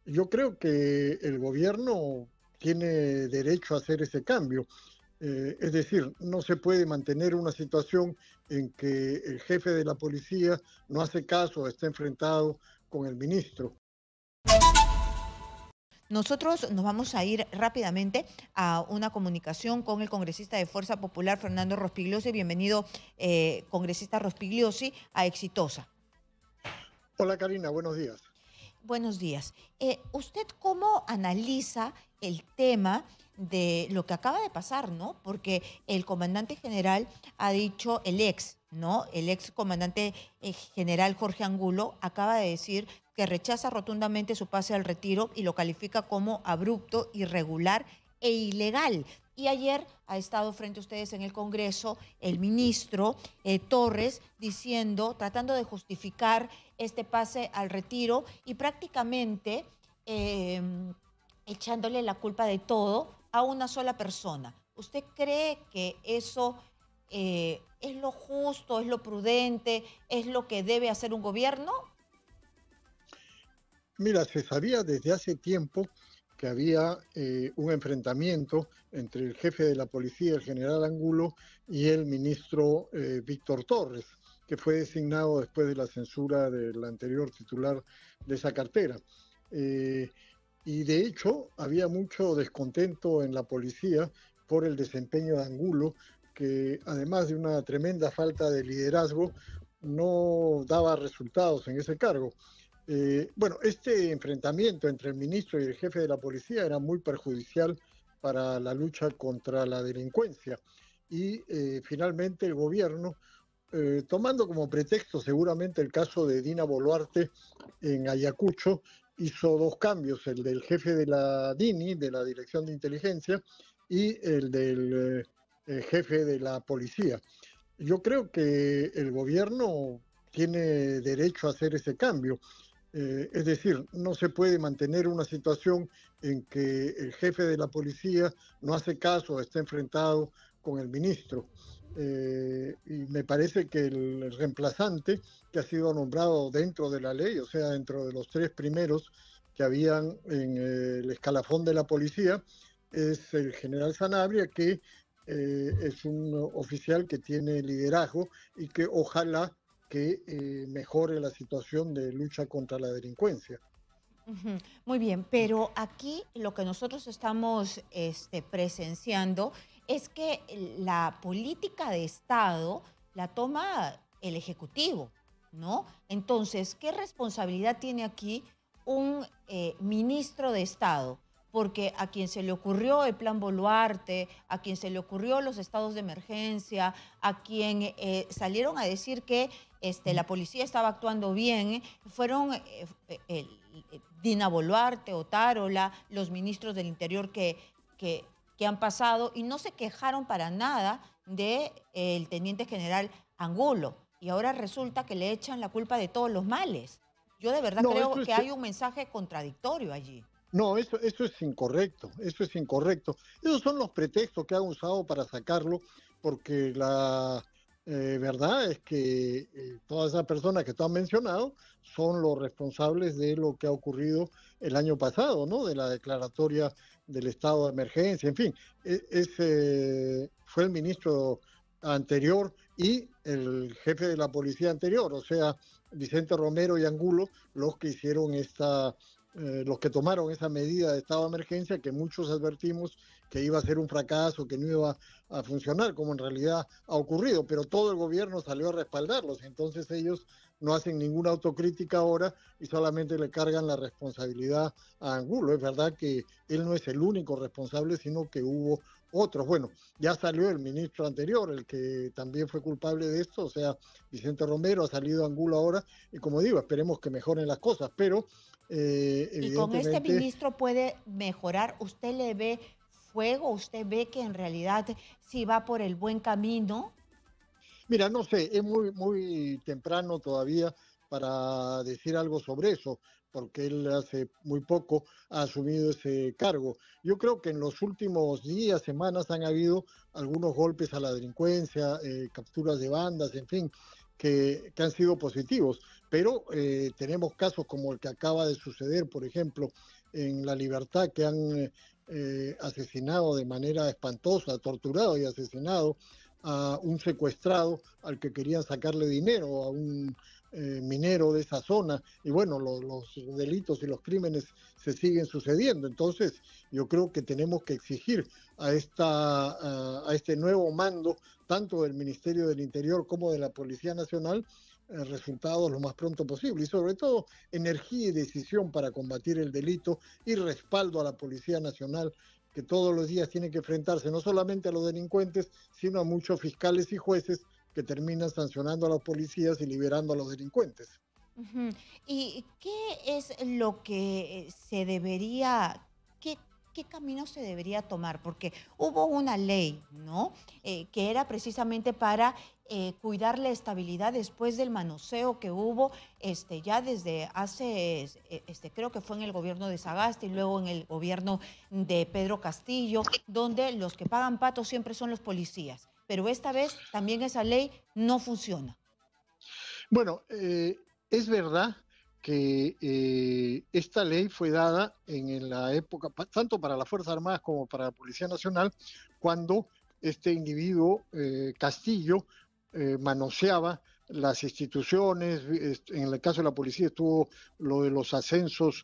Yo creo que el gobierno tiene derecho a hacer ese cambio. Es decir, no se puede mantener una situación en que el jefe de la policía no hace caso, está enfrentado con el ministro. Nosotros nos vamos a ir rápidamente a una comunicación con el congresista de Fuerza Popular, Fernando Rospigliosi. Bienvenido, congresista Rospigliosi, a Exitosa. Hola Karina, buenos días. Buenos días. ¿Usted cómo analiza el tema de lo que acaba de pasar, ¿no? Porque el comandante general ha dicho, el ex, ¿no? El ex comandante general Jorge Angulo acaba de decir que rechaza rotundamente su pase al retiro y lo califica como abrupto, irregular e ilegal. Y ayer ha estado frente a ustedes en el Congreso el ministro Torres diciendo, tratando de justificar este pase al retiro y prácticamente eh, echándole la culpa de todo a una sola persona. ¿Usted cree que eso es lo justo, es lo prudente, es lo que debe hacer un gobierno? Mira, se sabía desde hace tiempo que había un enfrentamiento entre el jefe de la policía, el general Angulo, y el ministro Víctor Torres, que fue designado después de la censura del anterior titular de esa cartera. Eh, y de hecho había mucho descontento en la policía por el desempeño de Angulo, que además de una tremenda falta de liderazgo, no daba resultados en ese cargo. Bueno, este enfrentamiento entre el ministro y el jefe de la policía era muy perjudicial para la lucha contra la delincuencia y finalmente el gobierno, tomando como pretexto seguramente el caso de Dina Boluarte en Ayacucho, hizo dos cambios, el del jefe de la DINI, de la Dirección de Inteligencia, y el del jefe de la policía. Yo creo que el gobierno tiene derecho a hacer ese cambio. Es decir, no se puede mantener una situación en que el jefe de la policía no hace caso, está enfrentado con el ministro. Y me parece que el reemplazante que ha sido nombrado dentro de la ley, o sea, dentro de los tres primeros que habían en el escalafón de la policía, es el general Sanabria, que es un oficial que tiene liderazgo y que ojalá que mejore la situación de lucha contra la delincuencia. Ujú. Muy bien, pero aquí lo que nosotros estamos presenciando es que la política de Estado la toma el Ejecutivo, ¿no? Entonces, ¿qué responsabilidad tiene aquí un ministro de Estado? Porque a quien se le ocurrió el Plan Boluarte, a quien se le ocurrió los estados de emergencia, a quien salieron a decir que la policía estaba actuando bien, fueron Dina Boluarte, Otárola, los ministros del Interior que han pasado y no se quejaron para nada del teniente general Angulo. Y ahora resulta que le echan la culpa de todos los males. Yo de verdad No, creo que hay un mensaje contradictorio allí. eso es incorrecto, eso es incorrecto. Esos son los pretextos que han usado para sacarlo, porque la verdad es que todas esas personas que tú has mencionado son los responsables de lo que ha ocurrido el año pasado, ¿no? De la declaratoria del estado de emergencia, en fin, ese fue el ministro anterior y el jefe de la policía anterior, o sea, Vicente Romero y Angulo, los que hicieron los que tomaron esa medida de estado de emergencia que muchos advertimos que iba a ser un fracaso, que no iba a funcionar, como en realidad ha ocurrido, pero todo el gobierno salió a respaldarlos, entonces ellos no hacen ninguna autocrítica ahora y solamente le cargan la responsabilidad a Angulo. Es verdad que él no es el único responsable, sino que hubo otros. Bueno, ya salió el ministro anterior, el que también fue culpable de esto, o sea, Vicente Romero, ha salido Angulo ahora, y como digo, esperemos que mejoren las cosas, pero Y con este evidentemente, ministro puede mejorar. ¿Usted le ve fuego? ¿Usted ve que en realidad sí va por el buen camino? mira, no sé, es muy temprano todavía para decir algo sobre eso, porque él hace muy poco ha asumido ese cargo. Yo creo que en los últimos días, semanas, han habido algunos golpes a la delincuencia, capturas de bandas, en fin, que han sido positivos. pero tenemos casos como el que acaba de suceder, por ejemplo, en La Libertad, que han asesinado de manera espantosa, torturado y asesinado a un secuestrado al que querían sacarle dinero, a un minero de esa zona, y bueno, los delitos y los crímenes se siguen sucediendo. Entonces, yo creo que tenemos que exigir a este nuevo mando, tanto del Ministerio del Interior como de la Policía Nacional, resultados lo más pronto posible y sobre todo energía y decisión para combatir el delito y respaldo a la Policía Nacional, que todos los días tiene que enfrentarse no solamente a los delincuentes, sino a muchos fiscales y jueces que terminan sancionando a los policías y liberando a los delincuentes. Ujú. ¿Y qué es lo que se debería, qué camino se debería tomar? Porque hubo una ley, ¿no? Que era precisamente para cuidar la estabilidad después del manoseo que hubo ya desde hace, creo que fue en el gobierno de Sagasti y luego en el gobierno de Pedro Castillo, donde los que pagan patos siempre son los policías. Pero esta vez también esa ley no funciona. Bueno, es verdad que esta ley fue dada en la época, tanto para las Fuerzas Armadas como para la Policía Nacional, cuando este individuo, Castillo, manoseaba las instituciones. En el caso de la policía estuvo lo de los ascensos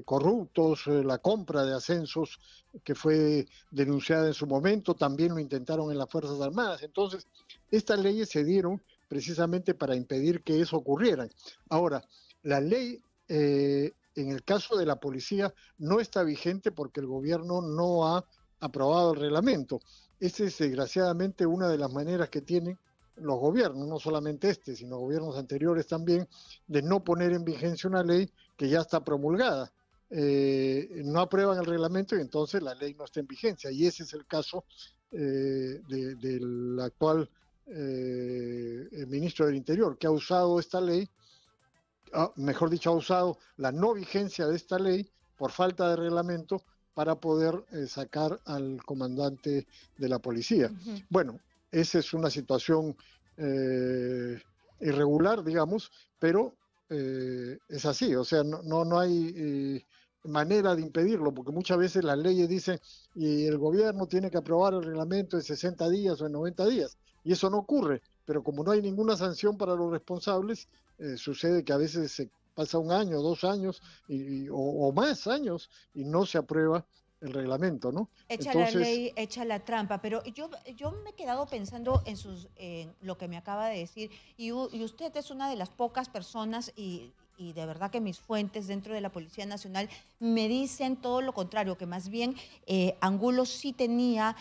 corruptos, la compra de ascensos que fue denunciada en su momento, también lo intentaron en las Fuerzas Armadas. Entonces, estas leyes se dieron precisamente para impedir que eso ocurriera. Ahora, la ley, en el caso de la policía, no está vigente porque el gobierno no ha aprobado el reglamento. Esa es desgraciadamente una de las maneras que tienen los gobiernos, no solamente sino gobiernos anteriores también, de no poner en vigencia una ley que ya está promulgada. No aprueban el reglamento y entonces la ley no está en vigencia. Y ese es el caso del actual el ministro del Interior, que ha usado esta ley, mejor dicho, ha usado la no vigencia de esta ley por falta de reglamento para poder sacar al comandante de la policía. Ujú. Bueno, esa es una situación irregular, digamos, pero es así, o sea, no hay manera de impedirlo, porque muchas veces las leyes dicen y el gobierno tiene que aprobar el reglamento en 60 días o en 90 días, y eso no ocurre, pero como no hay ninguna sanción para los responsables, sucede que a veces se pasa un año, 2 años o más años y no se aprueba el reglamento, ¿no? Echa la Entonces, ley, echa la trampa, pero yo me he quedado pensando en lo que me acaba de decir y usted es una de las pocas personas y de verdad que mis fuentes dentro de la Policía Nacional me dicen todo lo contrario, que más bien Angulo sí tenía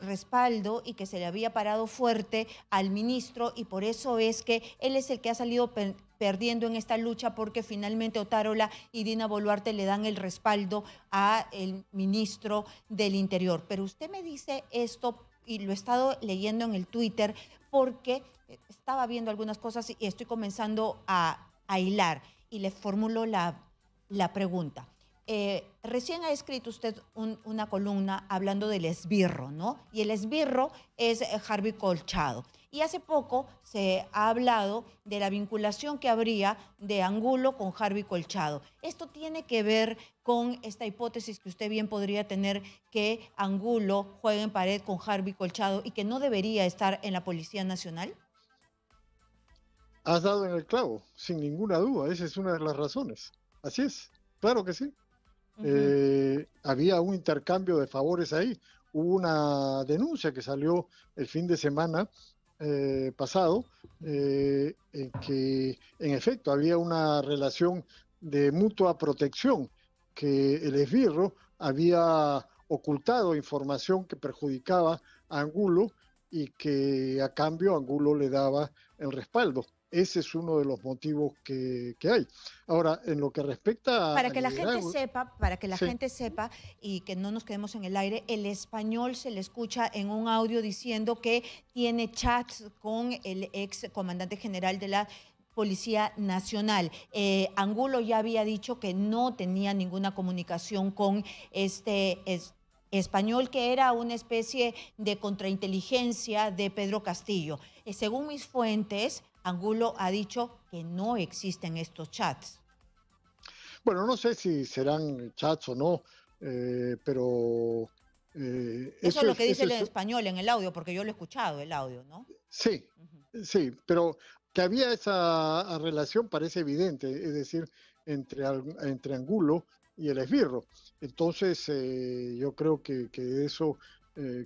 respaldo y que se le había parado fuerte al ministro y por eso es que él es el que ha salido perdiendo en esta lucha porque finalmente Otárola y Dina Boluarte le dan el respaldo al ministro del Interior. Pero usted me dice esto y lo he estado leyendo en el Twitter porque estaba viendo algunas cosas y estoy comenzando a hilar y le formulo la pregunta. Recién ha escrito usted una columna hablando del esbirro, ¿no? Y el esbirro es Harvey Colchado. Y hace poco se ha hablado de la vinculación que habría de Angulo con Harvey Colchado. ¿Esto tiene que ver con esta hipótesis que usted bien podría tener que Angulo juega en pared con Harvey Colchado y que no debería estar en la Policía Nacional? has dado en el clavo, sin ninguna duda, esa es una de las razones. Así es, claro que sí. Ujú. Había un intercambio de favores ahí. Hubo una denuncia que salió el fin de semana pasado, en que en efecto había una relación de mutua protección, que el esbirro había ocultado información que perjudicaba a Angulo y que a cambio Angulo le daba el respaldo. Ese es uno de los motivos que hay. Ahora, en lo que respecta Para al que la gente liderazgo, sepa, para que la sí. gente sepa y que no nos quedemos en el aire, el español se le escucha en un audio diciendo que tiene chats con el ex comandante general de la Policía Nacional. Angulo ya había dicho que no tenía ninguna comunicación con español, que era una especie de contrainteligencia de Pedro Castillo. Según mis fuentes, Angulo ha dicho que no existen estos chats. Bueno, no sé si serán chats o no, pero Eso es lo que dice eso el es, en español en el audio, porque yo lo he escuchado, el audio, ¿no? sí, Ujú. sí, pero que había esa relación parece evidente, es decir, entre Angulo y el esbirro. Entonces, yo creo que de eso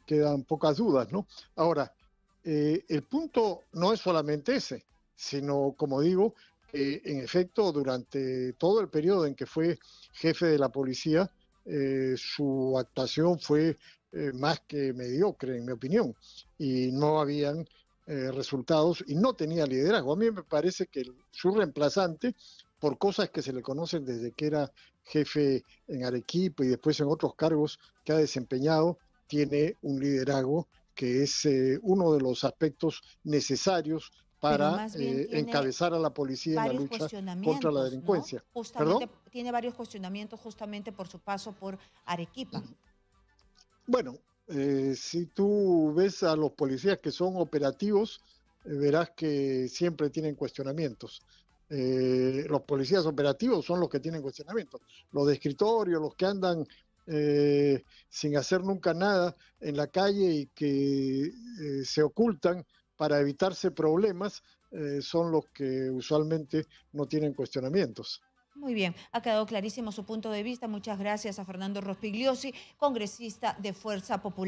quedan pocas dudas, ¿no? Ahora, el punto no es solamente ese, sino, como digo, en efecto, durante todo el periodo en que fue jefe de la policía, su actuación fue más que mediocre, en mi opinión, y no habían resultados y no tenía liderazgo. A mí me parece que su reemplazante, por cosas que se le conocen desde que era jefe en Arequipa y después en otros cargos que ha desempeñado, tiene un liderazgo que es uno de los aspectos necesarios Pero para más bien tiene encabezar a la policía en la varios lucha contra la cuestionamientos, ¿no? delincuencia. Justamente ¿Perdón? tiene varios cuestionamientos justamente por su paso por Arequipa. Bueno, si tú ves a los policías que son operativos, verás que siempre tienen cuestionamientos. Los policías operativos son los que tienen cuestionamientos. Los de escritorio, los que andan sin hacer nunca nada en la calle y que se ocultan para evitarse problemas, son los que usualmente no tienen cuestionamientos. Muy bien, ha quedado clarísimo su punto de vista. Muchas gracias a Fernando Rospigliosi, congresista de Fuerza Popular.